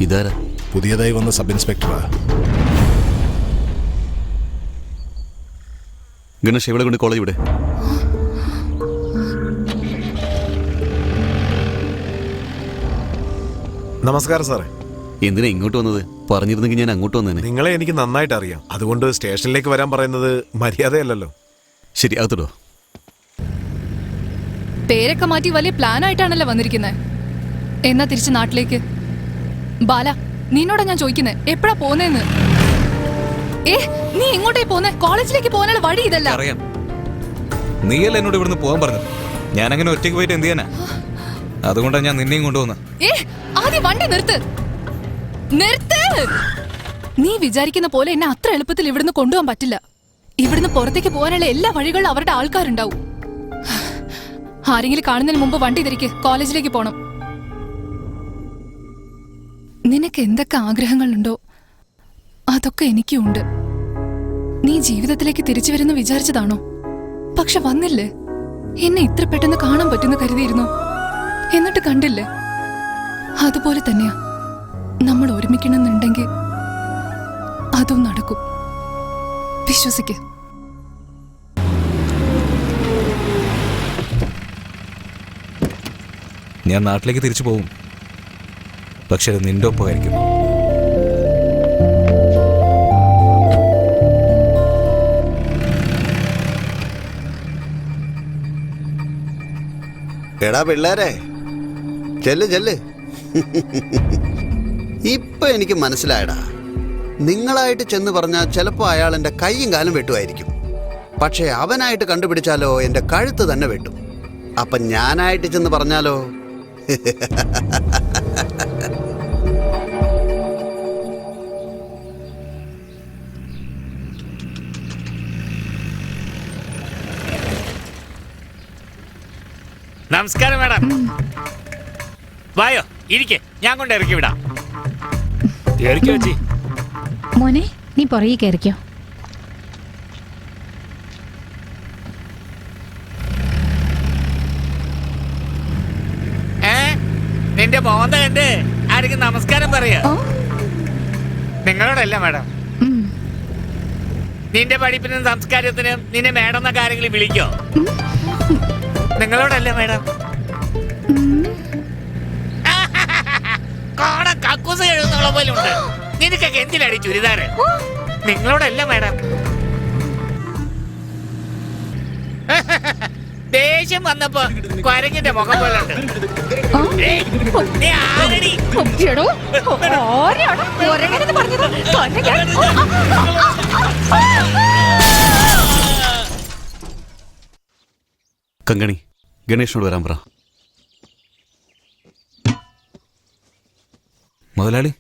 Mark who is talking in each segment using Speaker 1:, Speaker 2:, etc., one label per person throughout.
Speaker 1: ഇതാരാ?
Speaker 2: പുതിയതായി വന്ന സബ് ഇൻസ്പെക്ടറാ.
Speaker 1: ഗണേഷ് ഇവളെ കൊണ്ട് കോളേജ് വിടെ.
Speaker 2: നമസ്കാരം സാറേ.
Speaker 1: എന്തിനാ ഇങ്ങോട്ട് വന്നത്? പറഞ്ഞിരുന്നെങ്കിൽ ഞാൻ അങ്ങോട്ട് വന്നേനെ.
Speaker 2: നിങ്ങളെ എനിക്ക് നന്നായിട്ട് അറിയാം, അതുകൊണ്ട് സ്റ്റേഷനിലേക്ക് വരാൻ പറയുന്നത് മര്യാദയല്ലല്ലോ.
Speaker 1: ശരി, അകത്തിടോ.
Speaker 3: പേരൊക്കെ മാറ്റി വലിയ പ്ലാൻ ആയിട്ടാണല്ലോ വന്നിരിക്കുന്നത്. എന്നാ തിരിച്ച് നാട്ടിലേക്ക്? ബാല, നിന്നോടാ ഞാൻ ചോദിക്കുന്നേ, എപ്പോഴാ പോന്നേന്ന്? നീ എങ്ങോട്ടേ പോന്നെ? കോളേജിലേക്ക് പോകാനുള്ള വഴി ഇതല്ല.
Speaker 4: അറിയാം, നീയല്ല എന്നോട് ഇവിടുന്ന് പോകാൻ പറഞ്ഞത്. ഞാൻ അങ്ങനെ ഒറ്റയ്ക്ക് പോയിട്ട് എന്ത് ചെയ്യാനാ? അതുകൊണ്ടാണ് ഞാൻ നിന്നെയും കൊണ്ടുവന്നത്.
Speaker 3: ആദ്യം വണ്ടി നിർത്ത്. നീ വിചാരിക്കുന്ന പോലെ എന്നെ അത്ര എളുപ്പത്തിൽ ഇവിടുന്ന് കൊണ്ടുപോകാൻ പറ്റില്ല. ഇവിടുന്ന് പുറത്തേക്ക് പോകാനുള്ള എല്ലാ വഴികളും അവരുടെ ആൾക്കാരുണ്ടാവും. ആരെങ്കിലും കാണുന്നതിന് മുമ്പ് വണ്ടി തിരിക്ക്, കോളേജിലേക്ക് പോണം. നിനക്ക് എന്തൊക്കെ ആഗ്രഹങ്ങളുണ്ടോ അതൊക്കെ എനിക്കും ഉണ്ട്. നീ ജീവിതത്തിലേക്ക് തിരിച്ചു വരുന്ന വിചാരിച്ചതാണോ? പക്ഷെ വന്നില്ലേ. എന്നെ ഇത്ര പെട്ടെന്ന് കാണാൻ പറ്റുന്ന കരുതിയിരുന്നു, എന്നിട്ട് കണ്ടില്ലേ. അതുപോലെ തന്നെയാ നമ്മൾ ഒരുമിക്കണമെന്നുണ്ടെങ്കിൽ അതും നടക്കും. വിശ്വസിക്ക്.
Speaker 4: ഞാൻ നാട്ടിലേക്ക് തിരിച്ചു പോകും, പക്ഷെ അത് നിന്റെ ഒപ്പമായിരിക്കും.
Speaker 5: എടാ പിള്ളേരെ, ചെല്ല് ചെല്ല്. ഇപ്പൊ എനിക്ക് മനസ്സിലായടാ. നിങ്ങളായിട്ട് ചെന്ന് പറഞ്ഞാൽ ചിലപ്പോൾ അയാൾ എൻ്റെ കൈയും കാലും വെട്ടുമായിരിക്കും. പക്ഷേ അവനായിട്ട് കണ്ടുപിടിച്ചാലോ എൻ്റെ കഴുത്ത് തന്നെ വെട്ടും. അപ്പം ഞാനായിട്ട് ചെന്ന് പറഞ്ഞാലോ?
Speaker 6: നമസ്കാരം മാഡം. വായോ, ഇരിക്കെ, ഞാൻ കൊണ്ട് ഇറക്കി വിടാം. ഇറക്കി വെച്ചി.
Speaker 7: മോനെ, നീ പുറകെ കയറിക്കോ.
Speaker 6: നിന്റെ മോന്ത കണ്ട് ആരെങ്കിലും നമസ്കാരം പറയാ? നിങ്ങളോടല്ല മാഡം. നിന്റെ പഠിപ്പിനും സംസ്കാരത്തിനും നിന്നെ മേഡം എന്ന കാര്യങ്ങൾ വിളിക്കോ? നിങ്ങളോടല്ല മാഡം. കാണാൻ കക്കൂസ് എഴുതുന്നുള്ള പോലെ ഉണ്ട്. നിനക്കൊക്കെ എന്തിനാടി ചുരിദാറ്? നിങ്ങളോടല്ല മാഡം. ദേഷ്യം വന്നപ്പോ കുരങ്ങിന്റെ മുഖം പോലെ ഉണ്ട്.
Speaker 1: കങ്കണി, ഗണേഷിനോട് വരാൻ പറ.
Speaker 4: മുതലാളി,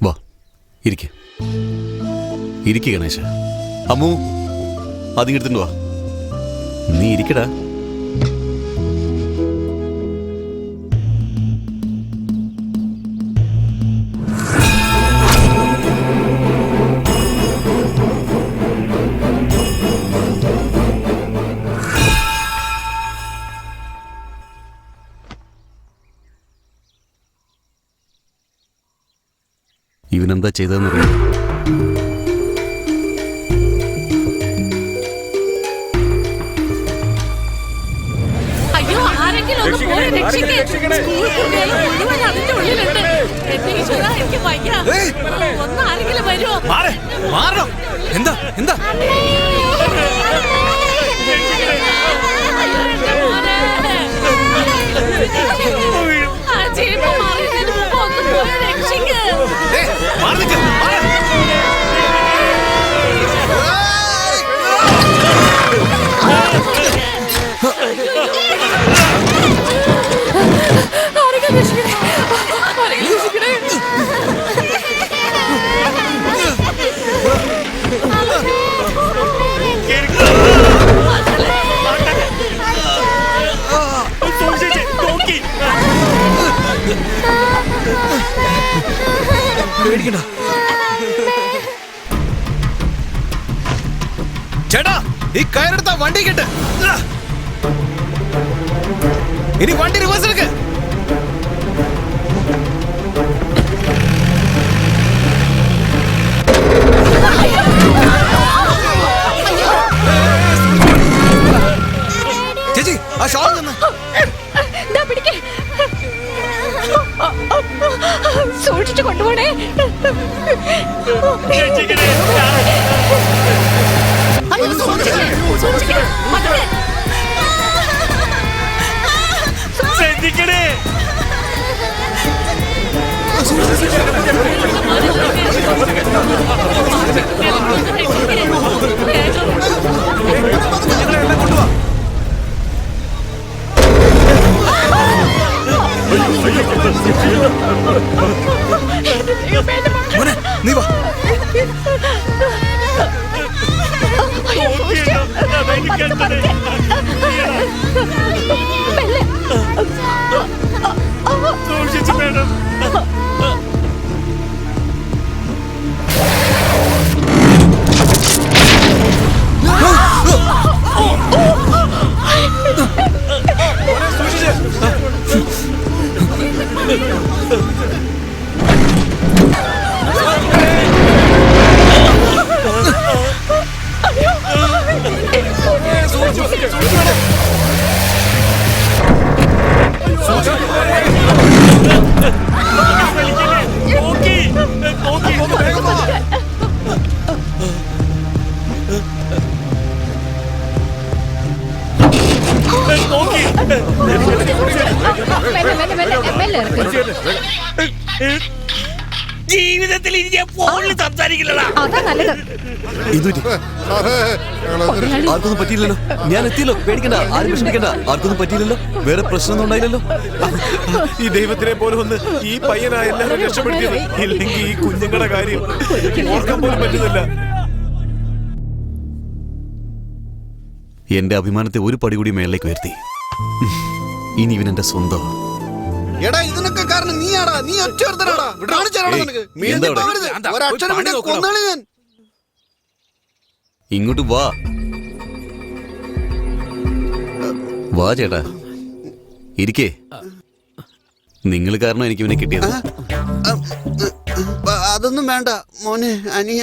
Speaker 1: വാ, ഇരിക്കെ. ഇരിക്കെ ഗണേശ. അമ്മു, ആദ്യം എടുത്തിട്ട് വാ. നീ ഇരിക്കടാ. ഇവനെന്താ ചെയ്തതെന്ന് അറിയാം.
Speaker 4: എന്താ എന്താ ചേട്ടാ, ഈ കയറെടുത്ത വണ്ടി കിട്ട്. ഇനി വണ്ടി റിവേഴ്സ് എടുക്ക്.
Speaker 6: രക്ഷിക്കണേ. ശ്രദ്ധിക്കണേ.
Speaker 4: മോനെ നീ വാ.
Speaker 6: സൂക്ഷിച്ചു മേഡം. നോക്കി ജീവിതത്തിൽ ഇനി ഞാൻ ഫോണിൽ സംസാരിക്കില്ലടാ.
Speaker 7: അതാ നല്ലത്.
Speaker 1: ആർക്കൊന്നും പറ്റിയില്ലല്ലോ. ഞാൻ എത്തിയല്ലോ, പേടിക്കണ്ട, ആരും വിഷമിക്കണ്ട. ആർക്കൊന്നും പറ്റിയില്ലല്ലോ, വേറെ പ്രശ്നമൊന്നും ഉണ്ടായില്ലല്ലോ.
Speaker 2: ഈ ദൈവത്തിനെ പോലെ ഒന്ന് ഈ പയ്യനാ എല്ലാവരും രക്ഷപ്പെടുത്തിയത്. ഇല്ലെങ്കിൽ ഈ കുഞ്ഞുങ്ങളുടെ കാര്യം ഓർക്കാൻ പോലും പറ്റുന്നില്ല.
Speaker 1: എന്റെ അഭിമാനത്തെ ഒരു പടി കൂടി മേളിലേക്ക് ഉയർത്തി. ഇനി ഇവൻ എന്റെ സ്വന്തം.
Speaker 5: എടാ ഇതിനൊക്കെ കാരണം നീയാടാ. നീ ഒറ്റൊരുത്തനാടാ. കാണിച്ചാടാ നിനക്ക്.
Speaker 1: എന്താ ഇവിടെ?
Speaker 5: പോകരുത്. ഒരക്ഷരം വിട്ട് കൊന്നാളി ഞാൻ.
Speaker 1: ഇങ്ങോട്ട് വാ. വാ ചേട്ടാ, ഇരിക്കേ. നിങ്ങൾ കാരണം എനിക്ക് ഇവനെ കിട്ടിയത്.
Speaker 5: അതൊന്നും വേണ്ട മോനെ, അനിയ.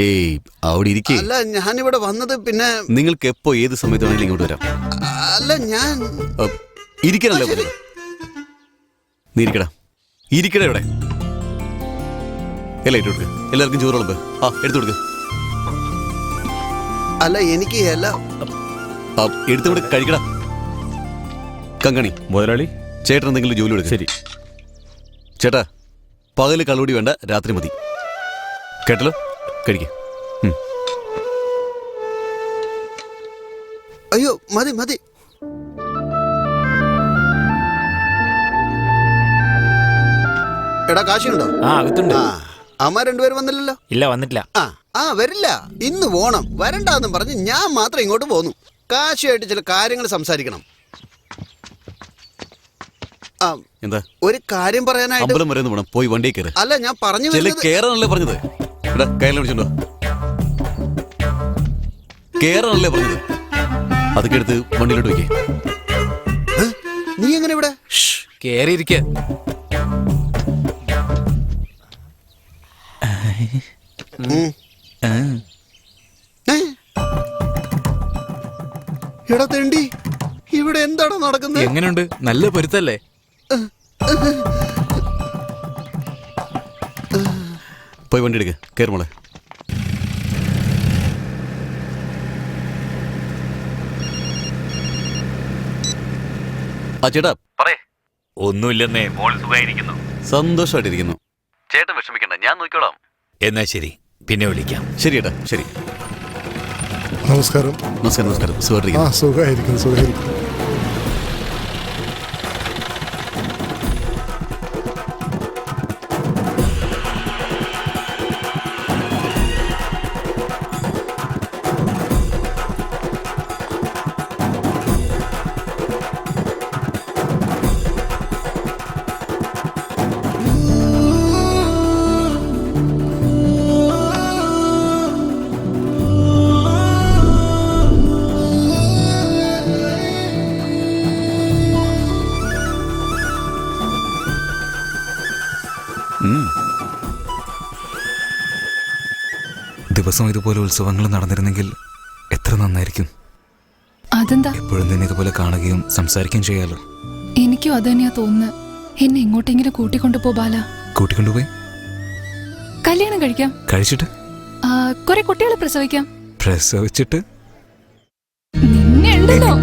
Speaker 1: ഏയ് അവിടെ ഇരിക്കേ.
Speaker 5: അല്ല ഞാനിവിടെ വന്നത് പിന്നെ.
Speaker 1: നിങ്ങൾക്ക് എപ്പോ ഏത് സമയത്ത് വേണമെങ്കിലും ഇങ്ങോട്ട് വരാം.
Speaker 5: അല്ല ഞാൻ
Speaker 1: ഇരിക്കണല്ലോ പറഞ്ഞത്. നീ ഇരിക്കടാ, ഇരിക്കടാ ഇവിടെ. എല്ലാം ഇട്ട് കൊടുക്ക. എല്ലാവർക്കും ചോറ് വിളമ്പ്. ആ എടുത്തു കൊടുക്ക.
Speaker 5: അല്ല എനിക്ക് എല്ലാം
Speaker 1: എടുത്തുകൊണ്ട് കഴിക്കടാ. കങ്കണി
Speaker 8: മുതലാളി,
Speaker 1: ചേട്ടൻ എന്തെങ്കിലും ജോലി എടുക്കും.
Speaker 8: ശരി
Speaker 1: ചേട്ടാ, പകല് കളൂടി വേണ്ട, രാത്രി മതി. കേട്ടല്ലോ, കഴിക്ക.
Speaker 5: അയ്യോ മതി മതി. എടാ കാശുണ്ടോ?
Speaker 6: ആ അകത്തുണ്ട്.
Speaker 5: അമ്മ രണ്ടുപേരും വന്നില്ലല്ലോ.
Speaker 6: ഇല്ല വന്നിട്ടില്ല.
Speaker 5: ആ വരില്ല. ഇന്ന് പോണം. വരണ്ടെന്നും പറഞ്ഞ് ഞാൻ മാത്രം ഇങ്ങോട്ട് പോന്നു. കാശുമായിട്ട് ചില കാര്യങ്ങൾ സംസാരിക്കണം.
Speaker 1: എന്താ?
Speaker 5: ഒരു കാര്യം പറയാനായിട്ട്.
Speaker 1: അമ്പലം വരെ ഒന്ന് വേണം. പോയി വണ്ടിയെ കയറ്.
Speaker 5: അല്ല ഞാൻ പറഞ്ഞു
Speaker 1: ചില കേറാനല്ലേ പറഞ്ഞത്. എടാ കയറിനെ വിളിച്ചോണ്ടോ. കേറാനല്ലേ പറഞ്ഞത്. അതൊക്കെ എടുത്ത് വണ്ടിയിലോട്ട് വയ്ക്കേ.
Speaker 5: നീ എങ്ങനെ ഇവിടെ?
Speaker 6: കേറിയിരിക്ക.
Speaker 5: എടാ തെണ്ടി, ഇവിടെ എന്താടാ നടക്കുന്നത്?
Speaker 6: എങ്ങനെയുണ്ട്? നല്ല പൊരുത്തല്ലേ?
Speaker 1: പോയി വണ്ടി എടുക്ക. കയറി മോളെ. ആ ചേട്ടാ പറയേ.
Speaker 6: ഒന്നുമില്ലെന്നേ, മോൾ സുഖമായിരിക്കുന്നു.
Speaker 1: സന്തോഷമായിട്ടിരിക്കുന്നു. ചേട്ടൻ വിഷമിക്കണ്ട, ഞാൻ നോക്കിക്കോളാം.
Speaker 6: എന്നാ ശരി, പിന്നെ വിളിക്കാം.
Speaker 1: ശരി ചേട്ടാ, ശരി.
Speaker 9: നമസ്കാരം.
Speaker 1: നമസ്കാരം. നമസ്കാരം. സുഖമായിട്ടിരിക്കുന്നു.
Speaker 9: സുഖമായിരിക്കുന്നു, സുഖമായിരിക്കുന്നു.
Speaker 4: ദിവസം ഇതുപോലെ ഉത്സവങ്ങൾ നടന്നിരുന്നെങ്കിൽ എത്ര നന്നായിരിക്കും.
Speaker 3: അതെന്താ?
Speaker 4: എപ്പോഴും തന്നെ ഇതുപോലെ കാണുകയും സംസാരിക്കുകയും ചെയ്യാലോ.
Speaker 3: എനിക്കും അത് തന്നെയാ തോന്നുന്നത്. എന്നെ എങ്ങോട്ടെങ്കിലും കൂട്ടിക്കൊണ്ടു പോ ബാല.
Speaker 4: കൂട്ടിക്കൊണ്ടുപോയി
Speaker 3: കല്യാണം കഴിക്കാം.
Speaker 4: കഴിച്ചിട്ട്?
Speaker 3: കുറെ കുട്ടികളെ പ്രസവിക്കാം.
Speaker 4: പ്രസവിച്ചിട്ട്?
Speaker 3: നിന്നെ ഉണ്ടല്ലോ.